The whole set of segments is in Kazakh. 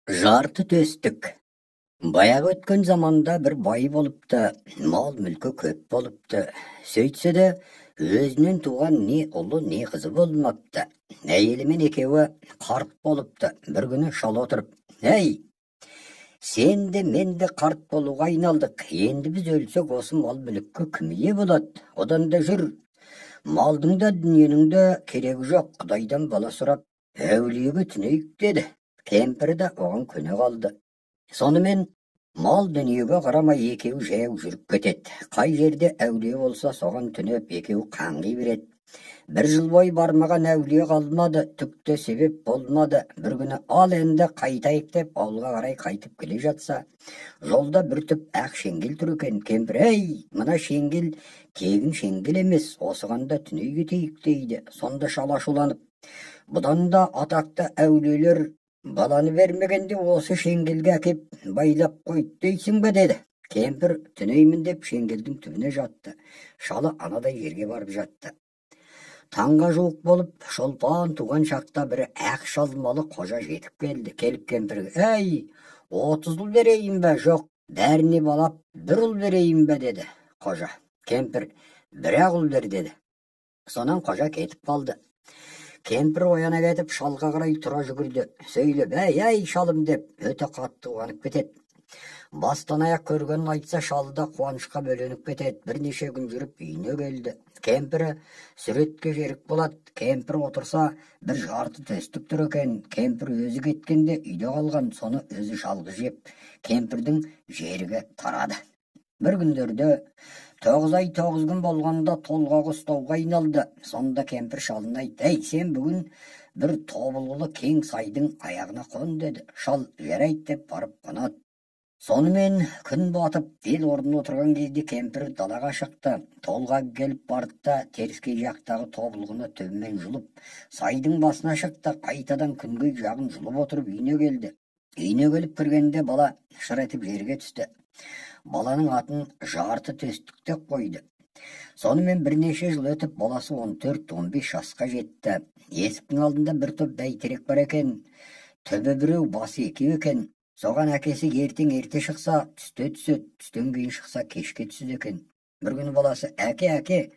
Жарты төстік. Баяғы өткен заманда бір бай болыпты, мал мүлкі көп болыпты. Сөйтсе де, өзінен туған не ұлы, не қызы болмапты. Әйелімен екеуі қарт болыпты. Bir күні шал отырып: "Әй, сен де мен де қарт болуға айналдық. Енді біз өлсек осы мал мүлікке кім ие болады? Одан да жүр. Малдың да дүниенің де керегі жоқ. Құдайдан бала сұрап, әулиеге түнейік" деді. Кемпір де оған көне қалды. Сонымен мал дүниеге қарамай екеуі жаяу жүріп кетеді. Қай жерде әулие болса соған түнеп екеуі қаңғи береді. Bir жыл бойы бармаған әулие қалмады, түкте себеп болмады. Bir күні ал енді қайтайық деп ауылға қарай қайтып келе жатса, жолда бір түп ақ шеңгел тұр екен. Кемпір: "Ей, мына шеңгел тегін шеңгел емес, осығанда түней кетейік" дейді. Сонда шал ашуланып: "Бұдан да атақты әулиелер баланы бермегенде осы шеңгелге әкеп байлап қойды дейсің бе" деді. Кемпір түнеймін деп шеңгелдің түбіне жатты. Шалы анадай жерге барып жатты. Таңға жуық болып, шолпан туған шақта бір ақ шалмалы қожа жетіп келді. Келіп кемпірге: "Әй, 30 ұл берейін бе?" "Жоқ, бәріне балап 1 ұл берейін бе" деді қожа. Кемпір: "1-ақ ұл бер" деді. Сонан қожа кетіп қалды. Кемпір ояна кетіп шалға қарай тұра жүгірді. Сөйлеп: "Әй, шалым" деп өте қатты қуанып кетеді. Бастан аяқ көргенін айтса, шалы да қуанышқа бөленіп кетеді. Бірнеше күн жүріп үйіне келді. Кемпірі сүретке жерік болады. Кемпір отырса, бір жарты төстік тұр екен. Кемпір өзі кеткенде үйде қалған, соны өзі жалғыз жеп, кемпірдің жеріге тарады. Bir күндерде 9 ай 9 күн болғанда толғағы ұстауға айналды. Сонда кемпір шалына айтты: "Ей, сен бүгін бір тобылғылы кең сайдың аяғына қон" деді. Шал жарайды деп барып қонады. Сонымен күн батып, ел орнына отырған кезде кемпір далаға шықты. Толғағы келіп барды да теріскей жақтағы тобылғыны төбімен жұлып, сайдың басына шықты. Қайтадан күнгей жағын жұлып отырып үйіне келді. Үйіне келіп кіргенде бала шыр етіп жерге түсті. Баланың атын жарты төстік деп қойды. Сонымен бірнеше жыл өтіп, баласы 14-15 жасқа жетті. Есіктің алдында бір топ бәйтерек бар екен. Төбі біреу, басы екеу екен. Соған әкесі ертең ерте шықса, түсте түседі, түстен кейін шықса, кешке түседі екен. Bir күні баласы: "Әке,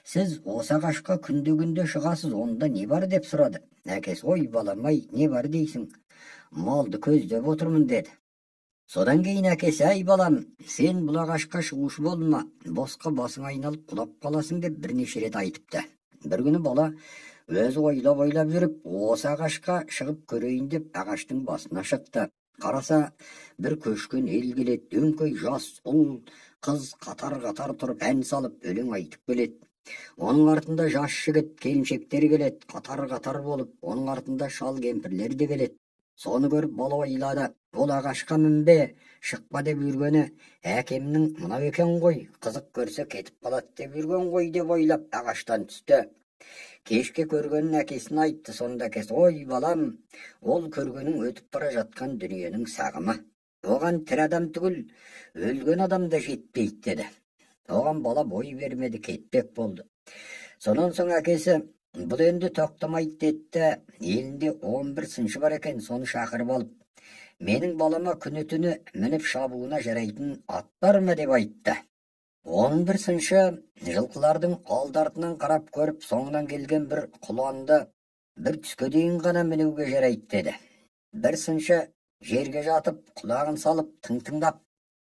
сіз осы ағашқа күнде шығасыз, онда не бар?" деп сұрады. Әкесі: "Ой, балам-ай, не бар дейсің? Малды көздеп отырмын" деді. Содан кейін әкесі: "Ай балам, сен бұл ағашқа шығушы болма, босқа басың айналып құлап қаласың" деп бірнеше рет айтыпты. Bir күні бала өзі ойлап жүріп, осы ағашқа шығып көрейін деп ағаштың басына шықты. Қараса, бір көшкен ел келеді. Өңкей жас ұл, қыз қатар тұрып ән салып өлең айтып келеді. Оның артында жас жігіт, келіншектер келеді, қатар болып. Оның артында шал кемпірлер де келеді. Соны көріп бала ойлады: "Ол ағашқа мінбе, шықпа" деп жүргені әкемнің мынау екен ғой, қызық көрсе кетіп қалады деп жүрген ғой деп ойлап ағаштан түсті. Кешке көргенін әкесіне айтты. Сонда әкесі: "Ой балам, ол көргенің өтіп бара жатқан дүниенің сағымы. Оған тірі адам түгіл, өлген адам да жетпейді" деді. Оған бала бой бермеді, кетпек болды. Сонан соң әкесі: "Бұл енді тоқтамайды" деді. Елінде 11 сыншы бар екен, соны шақырып алып: "Менің балама күні-түні мініп шабуына жарайтын ат бар ма?" деп айтты. 11 сыншы жылқылардың алды-артынан қарап көріп, соңынан келген бір құланды бір түске дейін ғана мінуге жарайды деді. Bir сыншы жерге жатып, құлағын салып, тыңдап,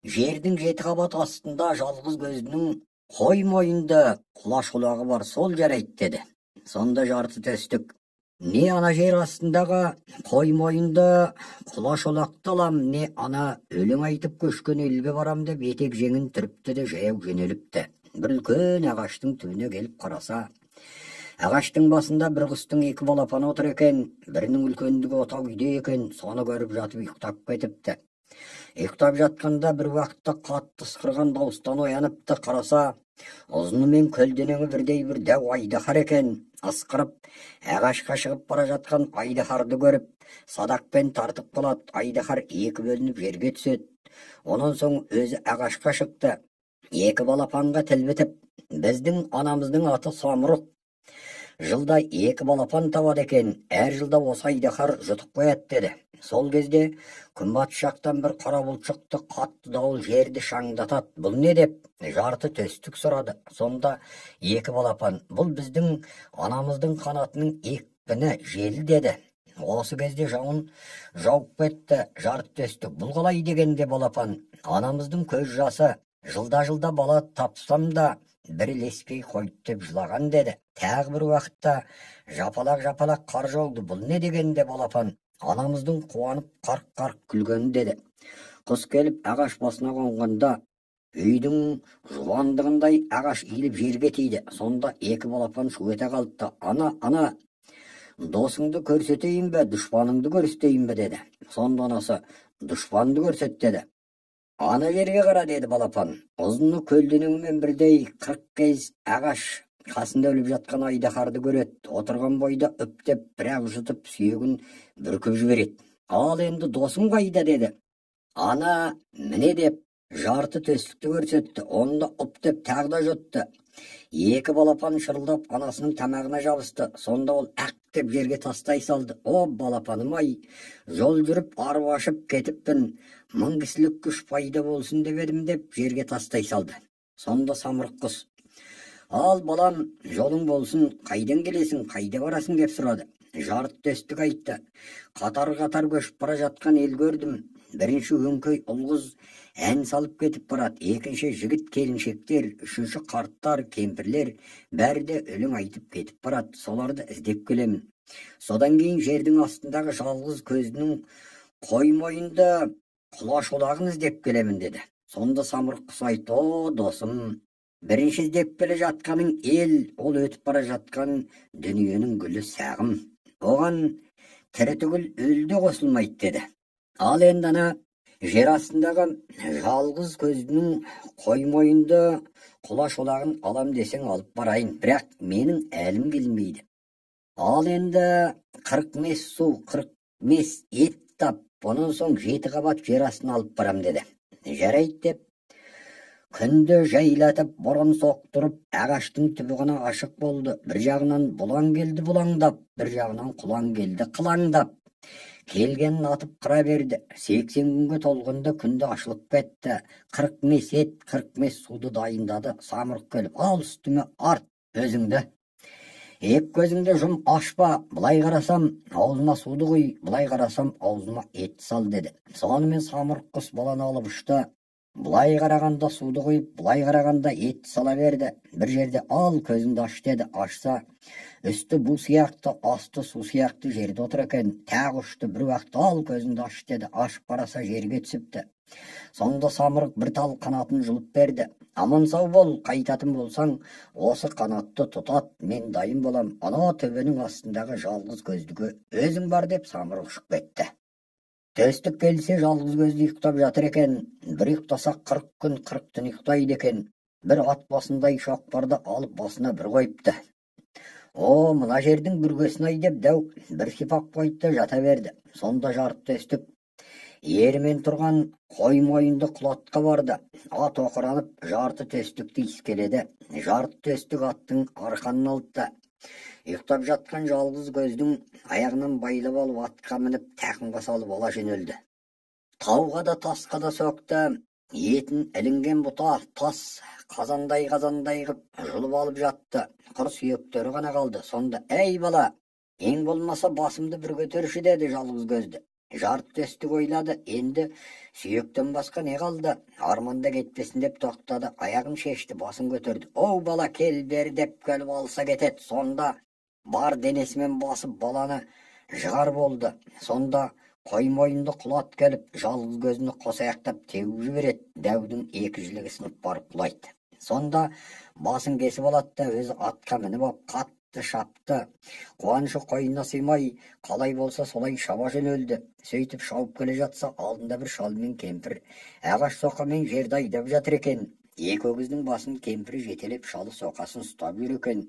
жердің 7 қабат астында жалғыз көзінің қой мойынды құлаш құлағы бар, сол жарайды деді. Сонда жарты төстік: "Не ана жер астындағы қой мойынды құлаш олақты алам, не ана өлең айтып көшкен елге барам" деп етек жеңін түріпті де жаяу жөнеліпті. Bir үлкен ағаштың түбіне келіп қараса, ағаштың басында бір құстың 2 балапаны отыр екен. Бірінің үлкендігі отау үйде екен. Соны көріп жатып ұйықтап кетіпті. Ұйықтап жатқанда бір уақытта қатты ысқырған дауыстан ояныпты. Қараса, ұзыны мен көлденеңі бірдей бір дәу айдаһар екен. Ысқырып, ағашқа шығып бара жатқан айдаһарды көріп, садақпен тартып қалады. Айдаһар 2 бөлініп жерге түседі. Онан соң өзі ағашқа шықты. 2 балапанға тіл бітіп: "Біздің анамыздың аты Самұрық. Жылда 2 балапан табады екен, әр жылда осы айдаһар жұтып қояды" деді. Сол кезде күнбатыс жақтан бір қара бұлт шықты, қатты дауыл жерді шаңдатат. Бұл не деп жарты төстік сұрады. Сонда екі балапан, бұл біздің анамыздың қанатының екпіні жел деді. Осы кезде жауын жауып кетті. Жарты төстік, бұл қалай дегенде балапан, анамыздың көз жасы, жылда бала тапсам да бір ілеспей қойды деп жылаған деді. Тағы бір уақытта жапалақ қар жауды. Бұл не дегенде балапан, анамыздың қуанып қарқ күлгені деді. Құс келіп ағаш басына қонғанда үйдің жуандығындай ағаш иіліп жерге тиді. Сонда екі балапан шу ете қалыпты. Ана, досыңды көрсетейін бе, дұшпаныңды көрсетейін бе деді. Сонда анасы, дұшпанды көрсет деді. Ана жерге қара деді балапан. Ұзыны көлденеңмен бірдей 40 кез ағаш қасында өліп жатқан айдаһарды көреді. Отырған бойда үптеп бірақ жұтып сүйегін бүркіп жібереді. Ал енді досым қайда деді. Ана міне деп жарты төстікті көрсетті. Онда үптеп тағы да жұтты. Екі балапан шырылдап анасының тамағына жабысты. Сонда ол әқ деп жерге тастай салды. О балапаным ай, жол жүріп ару ашып кетіппін, 1000 кісілік күш пайда болсын деп едім деп жерге тастай салды. Сонда самұрық құс, ал балам, жолың болсын, қайдан келесің, қайда барасың деп сұрады. Жарты төстік айтты, қатар көшіп бара жатқан ел көрдім. Бірінші өңкей ұл-қыз ән салып кетіп барады, екінші жігіт келіншектер, үшінші қарттар, кемпірлер, бәрі де өлең айтып кетіп барады. Соларды іздеп келемін. Содан кейін жердің астындағы жалғыз көзінің қой мойынды құлаш олағын іздеп келемін деді. Сонда самұрық құс айтты, о досым, бірінші іздеп келе жатқаның ел, ол өтіп бара жатқан дүниенің гүлі сағым. Оған тірі түгіл өлді қосылмайды деді. Ал енді ана жер астындағы жалғыз көздің қой мойынды құлаш олағын алам десең алып барайын, бірақ менің әлім келмейді. Ал енді 40 мес су, 40 мес ет тап, бұның соң 7 қабат жер астына алып барам деді. Жарайды деп күнді жайлатып, бұрын соқтырып, ағаштың түбі ғана ашық болды. Бір жағынан бұлаң келді бұлаңдап, бір жағынан құлан келді қылаңдап. Келгенін атып қыра берді. 80 күнге толғында күнді ашылып кетті. 40 мес ет, 40 мес суды дайындады. Самұрық келіп, ал үстіме арт өзіңді. Еп көзіңді жұм ашпа, бұлай қарасам аузыма суды құй, бұлай қарасам аузыма ет сал деді. Сонымен самұрық құс баланы алып ұшты. Бұлай қарағанда суды құйып, бұлай қарағанда ет сала берді. Бір жерде ал көзіңді аш деді. Ашса, үсті бұ сияқты, асты су сияқты жерде отыр екен. Тағы ұшты, бір уақыт ал көзіңді аш деді. Ашып қараса жерге түсіпті. Сонда самұрық бір тал қанатын жұлып берді. Аман сау бол, қайтатын болсаң, осы қанатты тұтат, мен дайын болам. Ана төбенің астындағы жалғыз көздігі өзің бар деп самұрық ұшып кетті. Төстік келсе жалғыз көзді ұйықтап жатыр екен. Бір ұйықтаса 40 күн 40 түн ұйықтайды екен. Бір ат басындай шоқпарды алып басына бір қойыпты. О, мына жердің бүргесін ай деп дәу бір сипап қойды жата берді. Сонда жарты төстік ерімен тұрған қой мойынды құлатқа барды. Ат оқыранып жарты төстікті иіскеледі. Жарты төстік аттың арқанын алды. Ұйықтап жатқан жалғыз көздің аяғынан байлап алып атқа мініп тақымға салып ала жөнелді. Тауға да тасқа да соқты. Етін ілінген бұта тас қазандай қып жұлып алып жатты. Құр сүйектері ғана қалды. Сонда әй бала, ең болмаса басымды бір көтерші деді жалғыз көзді. Жарты төстік ойлады, енді сүйектен басқа не қалды? Арманда кетпесін деп тоқтады, аяғын шешті, басын көтерді. Оу бала, кел бер деп көліп алса кетеді. Сонда бар денесімен басып баланы жығар болды. Сонда қой мойынды құлат келіп, жалғыз көзіні қос аяқтап теуіп жібереді. Дәудің екі жілігі сынып барып құлайды. Сонда басын кесіп алады да өзі атқа мініп алып қатты шапты. Қуанышы қойнына сыймай, қалай болса солай шаба жөнелді. Сөйтіп шауып келе жатса, алдында бір шал мен кемпір ағаш соқамен жерді айдап жатыр екен. Екі өгіздің басын кемпірі жетелеп, шалы соқасын ұстап жүр екен.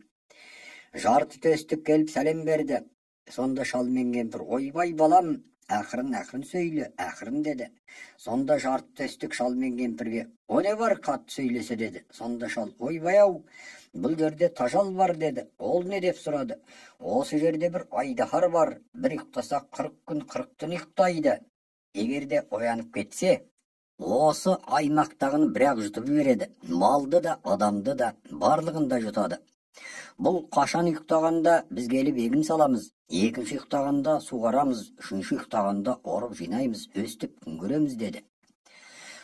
Жарты төстік келіп сәлем берді. Сонда шал мен кемпір, ойбай балам, ақырын сөйле, ақырын деді. Сонда жарты төстік шал мен кемпірге, о не бар қатты сөйлесе деді. Сонда шал, ойбай-ау, бұл жерде тажал бар деді. Ол не деп сұрады. Осы жерде бір айдаһар бар, бір ұйықтаса 40 күн 40 түн ұйықтайды. Егерде оянып кетсе, осы аймақтағын бірақ жұтып береді. Малды да, адамды да, барлығын да жұтады. Бұл қашан ұйықтағанда біз келіп егін саламыз, екінші ұйықтағанда суғарамыз, үшінші ұйықтағанда орып жинаймыз, өстіп күн көреміз деді.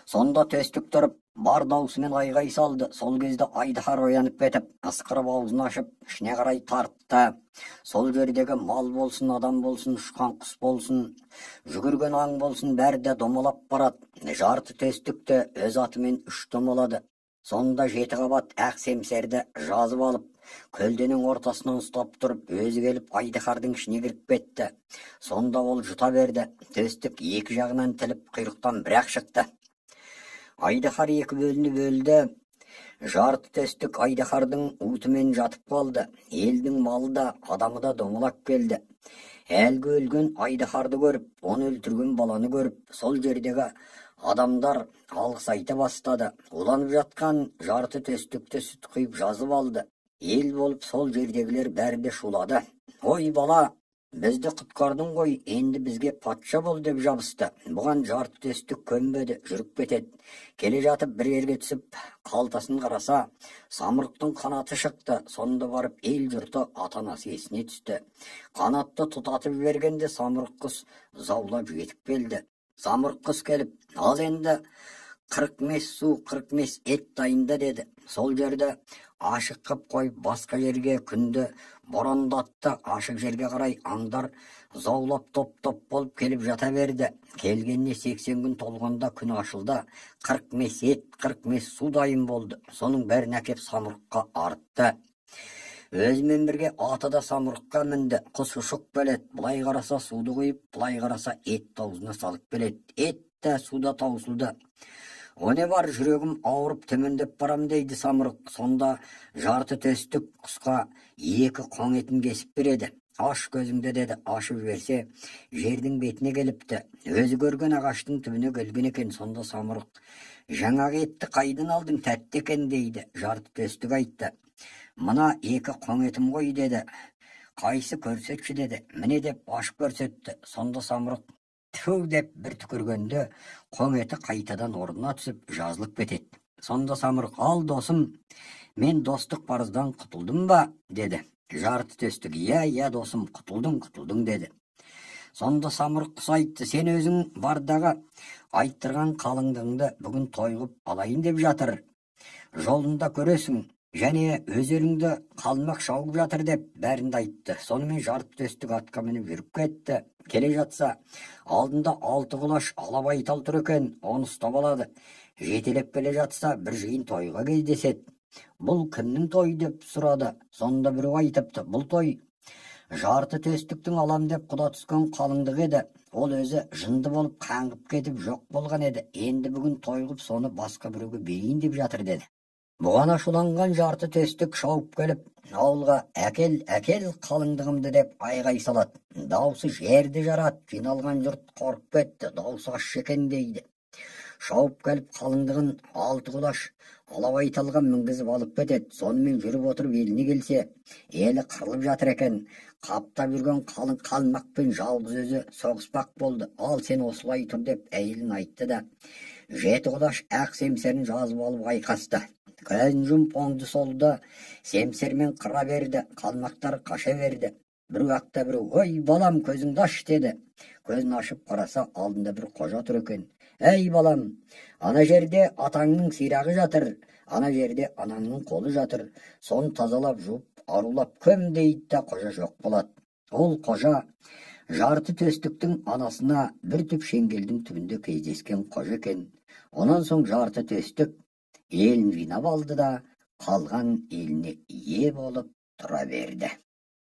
Сонда төстік тұрып, бар даусымен айғай салды. Сол кезде айдаһар оянып кетіп, ысқырып аузын ашып, ішіне қарай тартты. Сол жердегі мал болсын, адам болсын, ұшқан құс болсын, жүгірген аң болсын, бәрі де домалап барады. Жарты төстік те өз атымен 3 домалады. Сонда 7 қабат ақ семсерді жазып алып, көлденің ортасынан ұстап тұрып, өзі келіп айдаһардың ішіне кіріп кетті. Сонда ол жұта берді. Төстік екі жағынан тіліп, құйрықтан бір-ақ шықты. Айдаһар екі бөлді. Жарты төстік айдаһардың утымен жатып қалды. Елдің малы да, адамы да домалап келді. Әлгі өлген айдаһарды көріп, оны өлтірген баланы көріп, сол жердегі адамдар алғыс айта бастады. Уланып жатқан жарты төстікті сүт құйып жазып алды. Ел болып сол жердегілер бәрі де шулады. Ой бала, бізді құтқардың ғой, енді бізге патша бол деп жабысты. Бұған жарты төстік көнбеді, жүріп кетеді. Келе жатып бір жерге түсіп, қалтасын қараса, самұрықтың қанаты шықты. Сонда барып ел жұрты ата-анасы есіне түсті. Қанатты тұтатып жібергенде самұрық құс заулап жетіп келді. Самұрық құс келіп, ал енді 40 мес су, 40 мес ет дайында деді. Сол жерді ашық қып қойып, басқа жерге күнді борандатты. Ашық жерге қарай аңдар заулап топ-топ болып келіп жата берді. Келгеніне 80 күн толғанда күн ашылды. 40 мес ет, 40 мес су дайын болды. Соның бәрін әкеп самұрыққа артты. Өзімен бірге аты да самұрыққа мінді. Құс ұшып келеді. Бұлай қараса суды құйып, бұлай қараса ет аузына салып келеді. Ет те суда таусылды. О не бар, жүрегім ауырып төмендеп барам дейді самұрық. Сонда жарты төстік құсқа 2 қоң етін кесіп береді. Аш көзіңді деді, ашып жіберсе, жердің бетіне келіпті. Өзі көрген ағаштың түбіне келген екен. Сонда самұрық, жаңағы етті қайдан алдың, тәтті екен дейді. Жарты төстік айтты, мына 2 қоң етім ғой деді. Қайсы көрсетші деді. Міне деп ашып көрсетті. Сонда самұрық, түу деп бір түкіргенде қоң еті қайтадан орнына түсіп жазылып кетеді. Сонда самұрық, ал досым, мен достық парыздан құтылдым ба деді. Жарты төстік, иә досым, құтылдың деді. Сонда самұрық құс айтты, сен өзің бардағы айттырған қалыңдығыңды бүгін тойғып алайын деп жатыр. Жолында көресің, және өз еліңді қалмақ шауып жатыр деп бәрінді айтты. Сонымен жарты төстік атқа мініп жүріп кетті. Келе жатса, алдында 6 құлаш алабайтал тұр екен, оны ұстап алады. Жетелеп келе жатса, бір жиын тойға кездеседі. Бұл кімнің той деп сұрады. Сонда біреу айтыпты, бұл той жарты төстіктің алам деп құда түскен қалыңдығы еді. Ол өзі жынды болып қаңғып кетіп жоқ болған еді. Енді бүгін тойғып соны басқа біреуге берейін деп жатыр деді. Бұған ашуланған жарты төстік шауып келіп, ауылға әкел қалыңдығымды деп айғай салады. Даусы жерді жарады. Жиналған жұрт қорқып кетті. Даусы ащы екен дейді. Шауып келіп қалыңдығын 6 құлаш алабайталға мінгізіп алып кетеді. Сонымен жүріп отырып еліне келсе, елі қырылып жатыр екен. Қаптап жүрген қалың қалмақпен жалғыз өзі соғыспақ болды. Ал сен осылай тұр деп әйелін айтты да, 7 құлаш ақ семсерін жазып алып айқасты. Көзін жұмып оңды солды семсермен қыра берді. Қалмақтар қаша берді. Бір уақытта біреу, ой балам, көзіңді аш деді. Көзін ашып қараса, алдында бір қожа тұр екен. Әй балам, ана жерде атаңның сирағы жатыр, ана жерде анаңның қолы жатыр. Соны тазалап жуып, арулап көм дейді да қожа жоқ болады. Ол қожа жарты төстіктің анасына бір түп шеңгелдің түбінде кездескен қожа екен. Онан соң жарты төстік елін жинап алды да қалған еліне ие болып тұра берді.